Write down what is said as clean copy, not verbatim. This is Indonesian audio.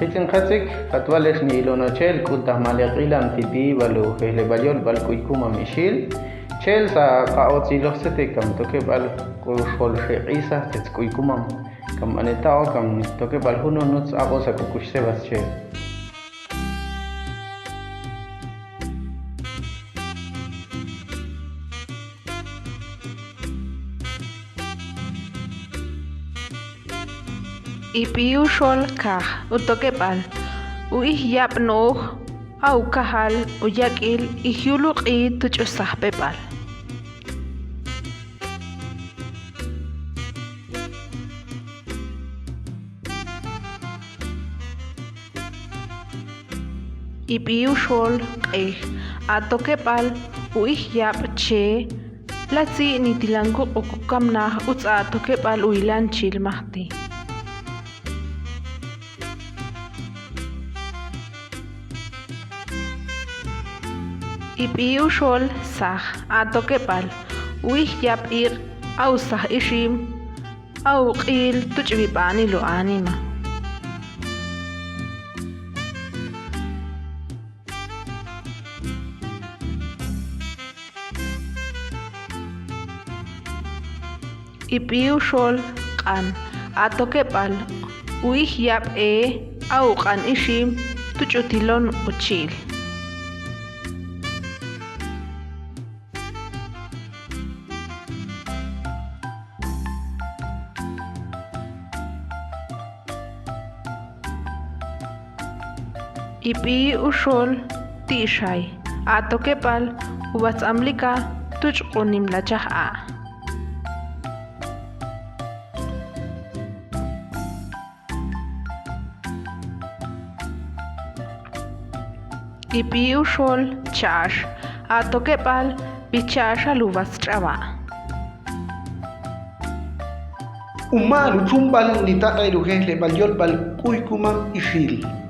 Hitin khatsik katwales ni ilonochel kultah maliqilam titi balu hehlebayol bal kuikumam Ixil chel sa qaotzilosete kam toke bal kushol sheqisa tets kuikumam kam anetao kam toke bal hununuts aqosa kukushsebas chel Ipiu shol kah utokepal uihyap noh au kahal uyakil ihyuluqi tuchusah pepal Ipiu shol atokepal uihyap che latsi nitilangu ukukamnah utsa atokepal uilan chil mahti Ipiu shol sah atokepal uihyap ir au sah ishim au qil tuchbipani lo anima Ipiu shol qan atokepal uihyap au qan ishim tuchutilon uchil Ipiu shol tishay atokepal ubats amlika tuchqunim lachah'a Ipiu shol chash atokepal bichasha lubas trawa Umalu chumbal ni takai rugen le balyol bal kuikumam Ixil.